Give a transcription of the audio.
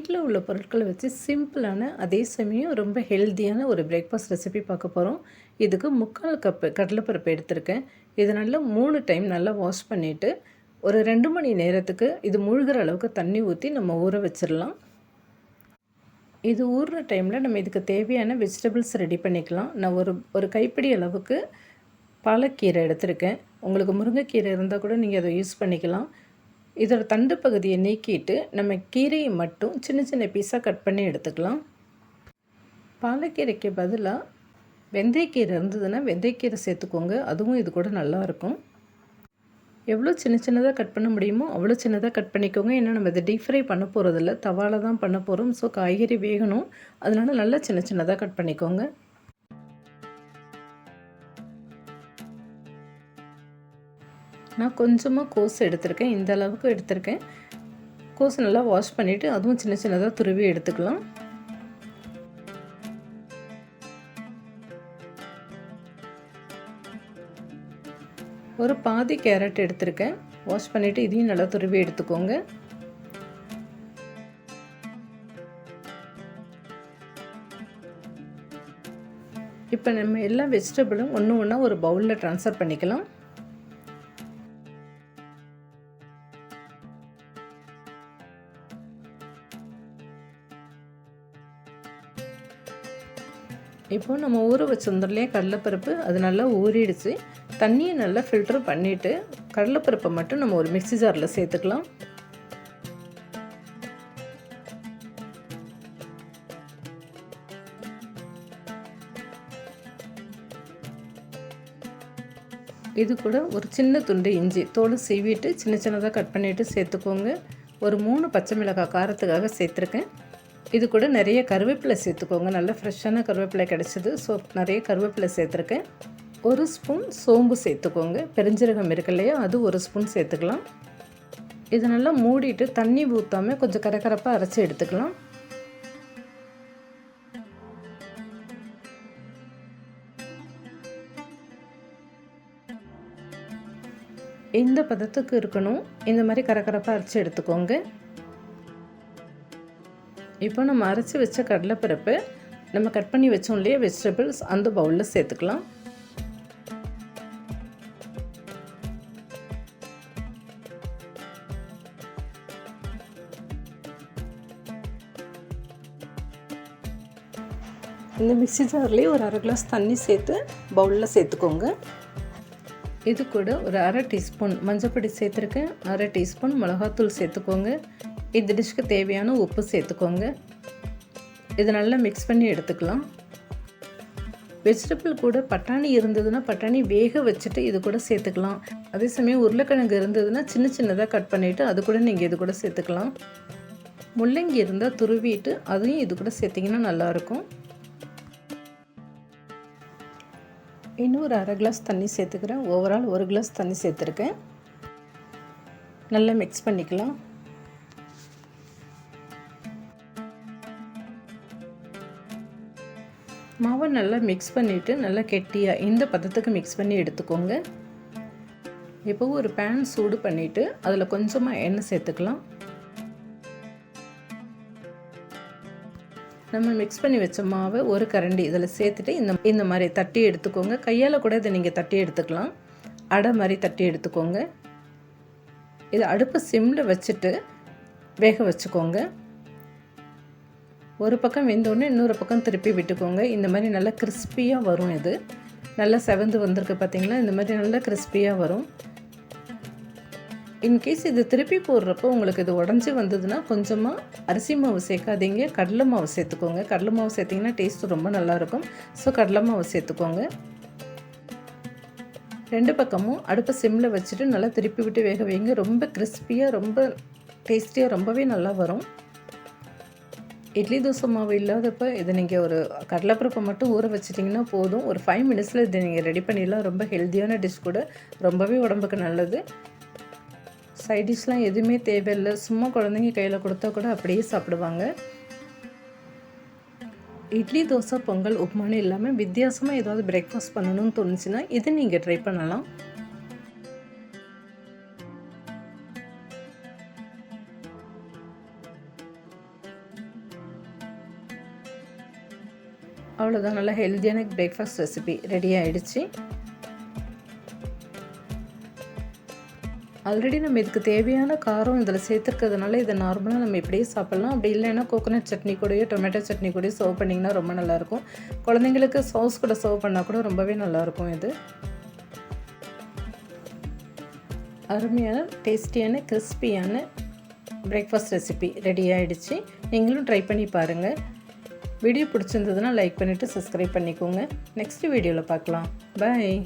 வீட்டில் உள்ள பொருட்களை வச்சு சிம்பிளான அதே சமயம் ரொம்ப ஹெல்த்தியான ஒரு பிரேக்ஃபாஸ்ட் ரெசிபி பார்க்க போகிறோம். இதுக்கு 3/4 கப்பு கடலைப்பருப்பு எடுத்திருக்கேன். இது நல்லா 3 டைம் நல்லா வாஷ் பண்ணிவிட்டு ஒரு 2 மணி நேரத்துக்கு இது மூழ்கிற அளவுக்கு தண்ணி ஊற்றி நம்ம ஊற வச்சிடலாம். இது ஊறுற டைமில் நம்ம இதுக்கு தேவையான வெஜிடபிள்ஸ் ரெடி பண்ணிக்கலாம். நான் ஒரு கைப்பிடி அளவுக்கு பாலக்கீரை எடுத்திருக்கேன். உங்களுக்கு முருங்கைக்கீரை இருந்தால் கூட நீங்கள் அதை யூஸ் பண்ணிக்கலாம். இதோட தண்டு பகுதியை நீக்கிட்டு நம்ம கீரையை மட்டும் சின்ன சின்ன பீஸாக கட் பண்ணி எடுத்துக்கலாம். பாலக்கீரைக்கு பதிலாக வெந்தயக்கீரை இருந்ததுன்னா வெந்தயக்கீரை சேர்த்துக்கோங்க. அதுவும் இது கூட நல்லாயிருக்கும். எவ்வளோ சின்ன சின்னதாக கட் பண்ண முடியுமோ அவ்வளோ சின்னதாக கட் பண்ணிக்கோங்க. ஏன்னா நம்ம இதை டீப் ஃப்ரை பண்ண போகிறதில்ல, தவாவில் தான் பண்ண போகிறோம். ஸோ காய்கறி வேகணும், அதனால நல்லா சின்ன சின்னதாக கட் பண்ணிக்கோங்க. நான் கொஞ்சமாக கோஸ் எடுத்திருக்கேன். இந்த அளவுக்கு எடுத்திருக்கேன். கோஸ் நல்லா வாஷ் பண்ணிவிட்டு அதுவும் சின்ன சின்னதாக துருவி எடுத்துக்கலாம். ஒரு பாதி கேரட் எடுத்திருக்கேன். வாஷ் பண்ணிவிட்டு இதையும் நல்லா துருவி எடுத்துக்கோங்க. இப்போ நம்ம எல்லா வெஜிடபிளும் ஒன்று ஒன்றா ஒரு பவுலில் ட்ரான்ஸ்ஃபர் பண்ணிக்கலாம். இப்போது நம்ம ஊற வச்சுருந்தோம் இல்லையா கடலைப்பருப்பு, அது நல்லா ஊறிடுச்சு. தண்ணியை நல்லா ஃபில்டர் பண்ணிவிட்டு கடலைப்பருப்பை மட்டும் நம்ம ஒரு மிக்ஸி ஜாரில் சேர்த்துக்கலாம். இது கூட ஒரு சின்ன துண்டு இஞ்சி தோலை சீவிட்டு சின்ன சின்னதாக கட் பண்ணிவிட்டு சேர்த்துக்கோங்க. ஒரு 3 பச்சை மிளகாய் காரத்துக்காக சேர்த்துருக்கேன். இது கூட நிறைய கருவேப்பிலை சேர்த்துக்கோங்க. நல்ல ஃப்ரெஷ்ஷான கருவேப்பிலை கிடச்சிது. ஸோ நிறைய கருவேப்பிலை சேர்த்துருக்கேன். 1 ஸ்பூன் சோம்பு சேர்த்துக்கோங்க. பெருஞ்சீரகம் இருக்கு இல்லையா, அது 1 ஸ்பூன் சேர்த்துக்கலாம். இது நல்லா மூடிட்டு தண்ணி ஊற்றாமல் கொஞ்சம் கரகரப்பாக அரைச்சி எடுத்துக்கலாம். இந்த பதத்துக்கு இருக்கணும். இந்த மாதிரி கரகரப்பாக அரைச்சி எடுத்துக்கோங்க. இப்போ நம்ம அரைச்சி வச்ச கடலைப்பருப்பு நம்ம கட் பண்ணி வச்சோம் இல்லையா வெஜிடபிள்ஸ், அந்த பவுலில் சேர்த்துக்கலாம். இந்த மிக்ஸி ஜார்லேயே ஒரு 1/2 கிளாஸ் தண்ணி சேர்த்து பவுலில் சேர்த்துக்கோங்க. இது கூட ஒரு 1/2 டீஸ்பூன் மஞ்சப்பொடி சேர்த்துருக்கேன். 1/2 டீஸ்பூன் மிளகாத்தூள் சேர்த்துக்கோங்க. இந்த டிஷ்க்கு தேவையான உப்பு சேர்த்துக்கோங்க. இது நல்லா மிக்ஸ் பண்ணி எடுத்துக்கலாம். வெஜிடபிள் கூட பட்டாணி இருந்ததுன்னா பட்டாணி வேக வச்சுட்டு இது கூட சேர்த்துக்கலாம். அதே சமயம் உருளைக்கிழங்கு இருந்ததுன்னா சின்ன சின்னதாக கட் பண்ணிவிட்டு அது கூட நீங்கள் இது கூட சேர்த்துக்கலாம். முள்ளங்கி இருந்தால் துருவிட்டு அதையும் இது கூட சேர்த்திங்கன்னா நல்லாயிருக்கும். இன்னும் ஒரு 1/2 கிளாஸ் தண்ணி சேர்த்துக்கிறேன். ஓவரால் 1 கிளாஸ் தண்ணி சேர்த்துருக்கேன். நல்லா மிக்ஸ் பண்ணிக்கலாம். மாவை நல்லா மிக்ஸ் பண்ணிவிட்டு நல்லா கெட்டியாக இந்த பதத்துக்கு மிக்ஸ் பண்ணி எடுத்துக்கோங்க. இப்போ ஒரு பேன் சூடு பண்ணிவிட்டு அதில் கொஞ்சமாக எண்ணெய் சேர்த்துக்கலாம். நம்ம மிக்ஸ் பண்ணி வச்ச மாவை ஒரு கரண்டி இதில் சேர்த்துட்டு இந்த மாதிரி தட்டி எடுத்துக்கோங்க. கையால் கூட இதை நீங்கள் தட்டி எடுத்துக்கலாம். அடை மாதிரி தட்டி எடுத்துக்கோங்க. இதை அடுப்பு சிம்மில் வச்சுட்டு வேக வச்சுக்கோங்க. ஒரு பக்கம் வெந்தோடனே இன்னொரு பக்கம் திருப்பி விட்டுக்கோங்க. இந்த மாதிரி நல்லா கிறிஸ்பியாக வரும். இது நல்லா செவந்து வந்திருக்கு பார்த்தீங்களா, இந்த மாதிரி நல்லா கிறிஸ்பியாக வரும். இன்கேஸ் இது திருப்பி போடுறப்போ உங்களுக்கு இது உடஞ்சி வந்ததுன்னா கொஞ்சமாக அரிசி மாவு சேர்க்காதீங்க, கடலை மாவு சேர்த்துக்கோங்க. கடலை மாவு சேர்த்திங்கன்னா டேஸ்ட்டு ரொம்ப நல்லாயிருக்கும். ஸோ கடலை மாவு சேர்த்துக்கோங்க. 2 பக்கமும் அடுப்பை சிம்மில் வச்சுட்டு நல்லா திருப்பி விட்டு வேக வைங்க. ரொம்ப கிறிஸ்பியாக ரொம்ப டேஸ்டியாக ரொம்பவே நல்லா வரும். இட்லி தோசை மாவு இல்லாதப்போ இதை நீங்கள் ஒரு கடலைப்பருப்பை மட்டும் ஊற வச்சிட்டிங்கன்னா போதும். ஒரு 5 மினிட்ஸில் இதை நீங்கள் ரெடி பண்ணிடலாம். ரொம்ப ஹெல்த்தியான டிஷ் கூட, ரொம்பவே உடம்புக்கு நல்லது. சைட் டிஷ்லாம் எதுவுமே தேவையில்லை. சும்மா குழந்தைங்க கையில் கொடுத்தா கூட அப்படியே சாப்பிடுவாங்க. இட்லி தோசை பொங்கல் உப்புமானு இல்லாமல் வித்தியாசமாக ஏதாவது பிரேக்ஃபாஸ்ட் பண்ணணும்னு தோணுச்சுன்னா இதை நீங்கள் ட்ரை பண்ணலாம். அவ்வளோதான், நல்லா ஹெல்த்தியான பிரேக்ஃபாஸ்ட் ரெசிபி ரெடி ஆகிடுச்சு. ஆல்ரெடி நம்ம இதுக்கு தேவையான காரம் இதில் சேர்த்துருக்கிறதுனால இதை நார்மலாக நம்ம இப்படியே சாப்பிட்லாம். அப்படி இல்லைன்னா கோகோனட் சட்னி கூடயோ டொமேட்டோ சட்னி கூடயோ சர்வ் பண்ணிங்கன்னா ரொம்ப நல்லாயிருக்கும். குழந்தைங்களுக்கு சாஸ் கூட சர்வ் பண்ணால் கூட ரொம்பவே நல்லாயிருக்கும். இது அருமையான டேஸ்டியான கிறிஸ்பியான பிரேக்ஃபாஸ்ட் ரெசிபி ரெடி ஆகிடுச்சு. நீங்களும் ட்ரை பண்ணி பாருங்கள். வீடியோ பிடிச்சிருந்ததுன்னா லைக் பண்ணிவிட்டு சப்ஸ்கிரைப் பண்ணிக்கோங்க. நெக்ஸ்ட் வீடியோவில் பார்க்கலாம். பாய்.